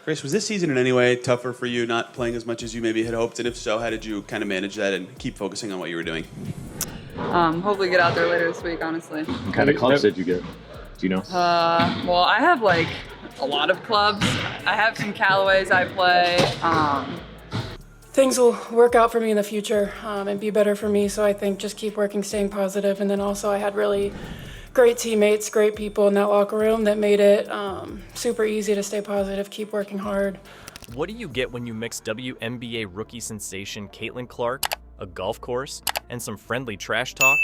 Grace, was this season in any way tougher for you, not playing as much as you maybe had hoped? And if so, how did you kind of manage that and keep focusing on what you were doing? Hopefully get out there later this week, honestly. What kind of clubs did you get? Do you know? Well, I have like a lot of clubs. I have some Callaways I play. Things will work out for me in the future and be better for me. So I think just keep working, staying positive. And then also I had really great teammates, great people in that locker room that made it super easy to stay positive, keep working hard. What do you get when you mix WNBA rookie sensation Caitlin Clark, a golf course, and some friendly trash talk?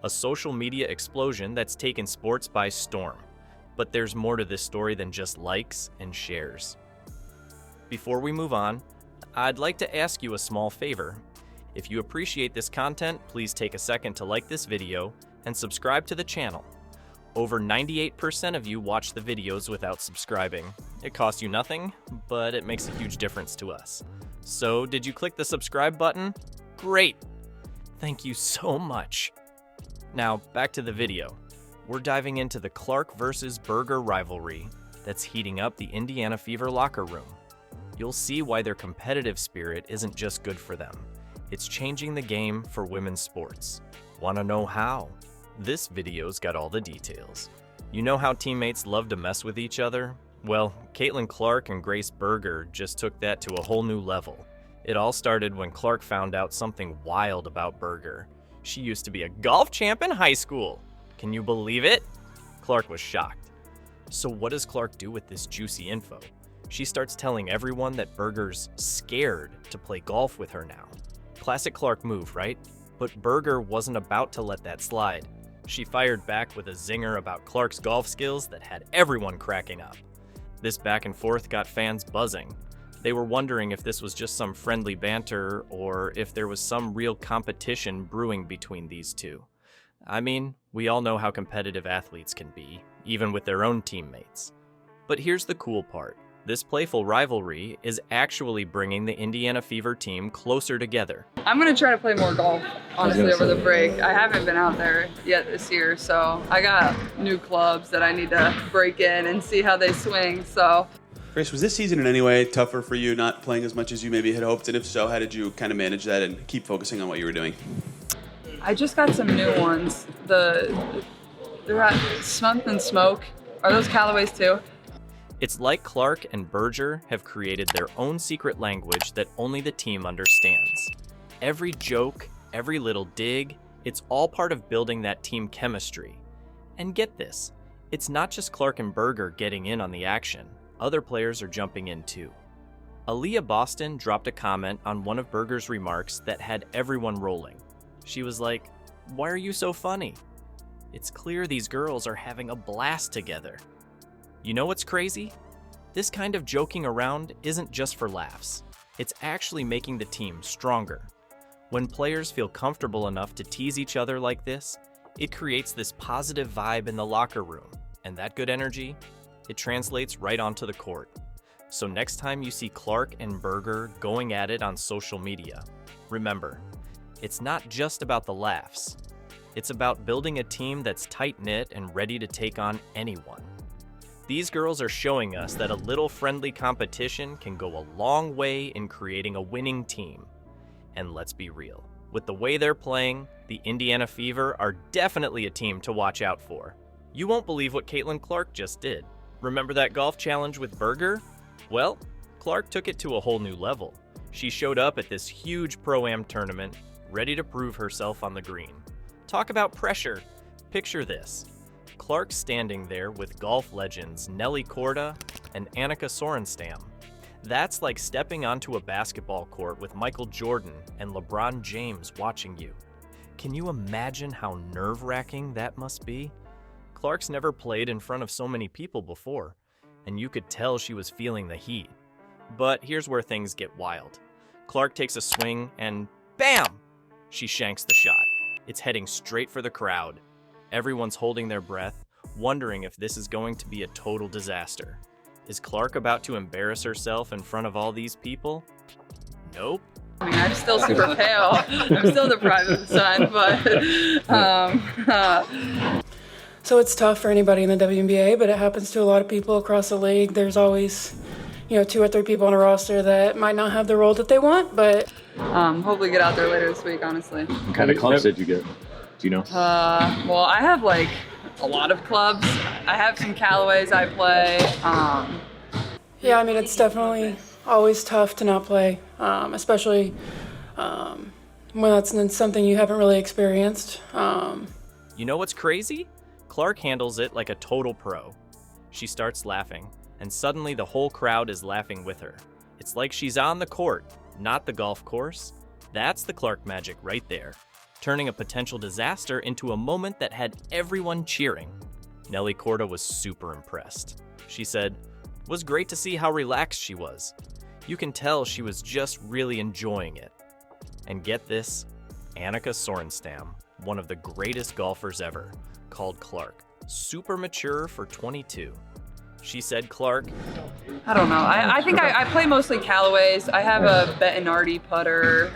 A social media explosion that's taken sports by storm. But there's more to this story than just likes and shares. Before we move on, I'd like to ask you a small favor. If you appreciate this content, please take a second to like this video and subscribe to the channel. Over 98% of you watch the videos without subscribing. It costs you nothing, but it makes a huge difference to us. So, did you click the subscribe button? Great! Thank you so much. Now, back to the video. We're diving into the Clark versus Berger rivalry that's heating up the Indiana Fever locker room. You'll see why their competitive spirit isn't just good for them. It's changing the game for women's sports. Wanna know how? This video's got all the details. You know how teammates love to mess with each other? Well, Caitlin Clark and Grace Berger just took that to a whole new level. It all started when Clark found out something wild about Berger. She used to be a golf champ in high school. Can you believe it? Clark was shocked. So what does Clark do with this juicy info? She starts telling everyone that Berger's scared to play golf with her now. Classic Clark move, right? But Berger wasn't about to let that slide. She fired back with a zinger about Clark's golf skills that had everyone cracking up. This back and forth got fans buzzing. They were wondering if this was just some friendly banter or if there was some real competition brewing between these two. I mean, we all know how competitive athletes can be, even with their own teammates. But here's the cool part. This playful rivalry is actually bringing the Indiana Fever team closer together. I'm gonna try to play more golf, honestly, over the break. I haven't been out there yet this year, so I got new clubs that I need to break in and see how they swing, so. Grace, was this season in any way tougher for you, not playing as much as you maybe had hoped? And if so, how did you kind of manage that and keep focusing on what you were doing? I just got some new ones. They're at Smith and Smoke. Are those Callaways too? It's like Clark and Berger have created their own secret language that only the team understands. Every joke, every little dig, it's all part of building that team chemistry. And get this, it's not just Clark and Berger getting in on the action. Other players are jumping in too. Aaliyah Boston dropped a comment on one of Berger's remarks that had everyone rolling. She was like, "Why are you so funny?" It's clear these girls are having a blast together. You know what's crazy? This kind of joking around isn't just for laughs. It's actually making the team stronger. When players feel comfortable enough to tease each other like this, it creates this positive vibe in the locker room, and that good energy, it translates right onto the court. So next time you see Clark and Berger going at it on social media, remember, it's not just about the laughs. It's about building a team that's tight-knit and ready to take on anyone. These girls are showing us that a little friendly competition can go a long way in creating a winning team. And let's be real, with the way they're playing, the Indiana Fever are definitely a team to watch out for. You won't believe what Caitlin Clark just did. Remember that golf challenge with Berger? Well, Clark took it to a whole new level. She showed up at this huge Pro-Am tournament, ready to prove herself on the green. Talk about pressure. Picture this. Clark standing there with golf legends Nelly Korda and Annika Sorenstam. That's like stepping onto a basketball court with Michael Jordan and LeBron James watching you. Can you imagine how nerve-wracking that must be? Clark's never played in front of so many people before, and you could tell she was feeling the heat. But here's where things get wild. Clark takes a swing and bam! She shanks the shot. It's heading straight for the crowd. Everyone's holding their breath, wondering if this is going to be a total disaster. Is Clark about to embarrass herself in front of all these people? Nope. I mean, I'm still super pale. I'm still the pride of the sun, but So it's tough for anybody in the WNBA, but it happens to a lot of people across the league. There's always, 2 or 3 people on a roster that might not have the role that they want, but hopefully get out there later this week, honestly. What kind of clubs did you get? Do you know? Well, I have like a lot of clubs. I have some Callaways I play. yeah, I mean, it's definitely always tough to not play, especially when that's something you haven't really experienced. You know what's crazy? Clark handles it like a total pro. She starts laughing, and suddenly the whole crowd is laughing with her. It's like she's on the court, not the golf course. That's the Clark magic right there, turning a potential disaster into a moment that had everyone cheering. Nelly Corda was super impressed. She said, "It was great to see how relaxed she was. You can tell she was just really enjoying it." And get this, Annika Sorenstam, one of the greatest golfers ever, called Clark super mature for 22. She said Clark, I don't know. I think I play mostly Callaways. I have a Bettinardi putter.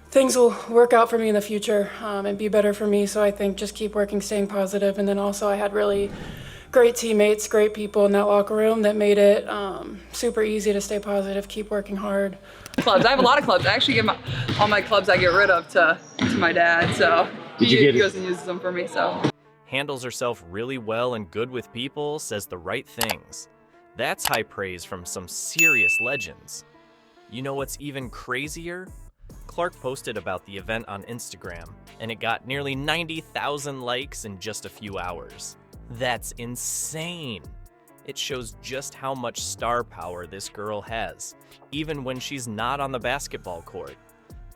Things will work out for me in the future and be better for me, so I think just keep working, staying positive. And then also I had really great teammates, great people in that locker room that made it super easy to stay positive, keep working hard. Clubs. I have a lot of clubs. I actually give all my clubs I get rid of to my dad, so he goes and uses them for me. So handles herself really well and good with people, says the right things. That's high praise from some serious legends. You know what's even crazier? Clark posted about the event on Instagram, and it got nearly 90,000 likes in just a few hours. That's insane. It shows just how much star power this girl has, even when she's not on the basketball court.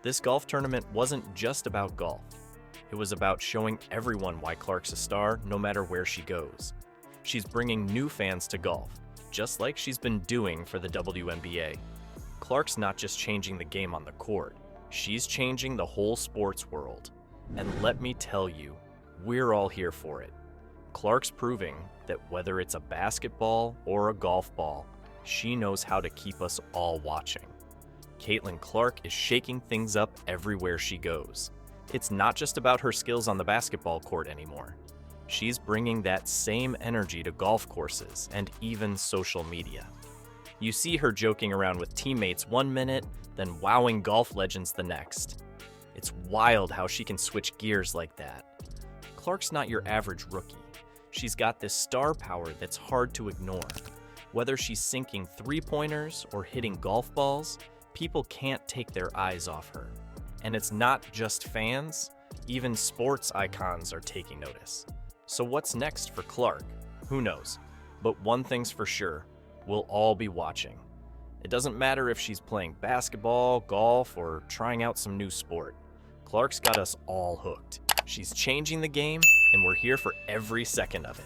This golf tournament wasn't just about golf. It was about showing everyone why Clark's a star no matter where she goes. She's bringing new fans to golf, just like she's been doing for the WNBA. Clark's not just changing the game on the court, she's changing the whole sports world. And let me tell you, we're all here for it. Clark's proving that whether it's a basketball or a golf ball, she knows how to keep us all watching. Caitlin Clark is shaking things up everywhere she goes. It's not just about her skills on the basketball court anymore. She's bringing that same energy to golf courses and even social media. You see her joking around with teammates one minute, then wowing golf legends the next. It's wild how she can switch gears like that. Clark's not your average rookie. She's got this star power that's hard to ignore. Whether she's sinking three-pointers or hitting golf balls, people can't take their eyes off her. And it's not just fans, even sports icons are taking notice. So what's next for Clark? Who knows? But one thing's for sure, we'll all be watching. It doesn't matter if she's playing basketball, golf, or trying out some new sport. Clark's got us all hooked. She's changing the game, and we're here for every second of it.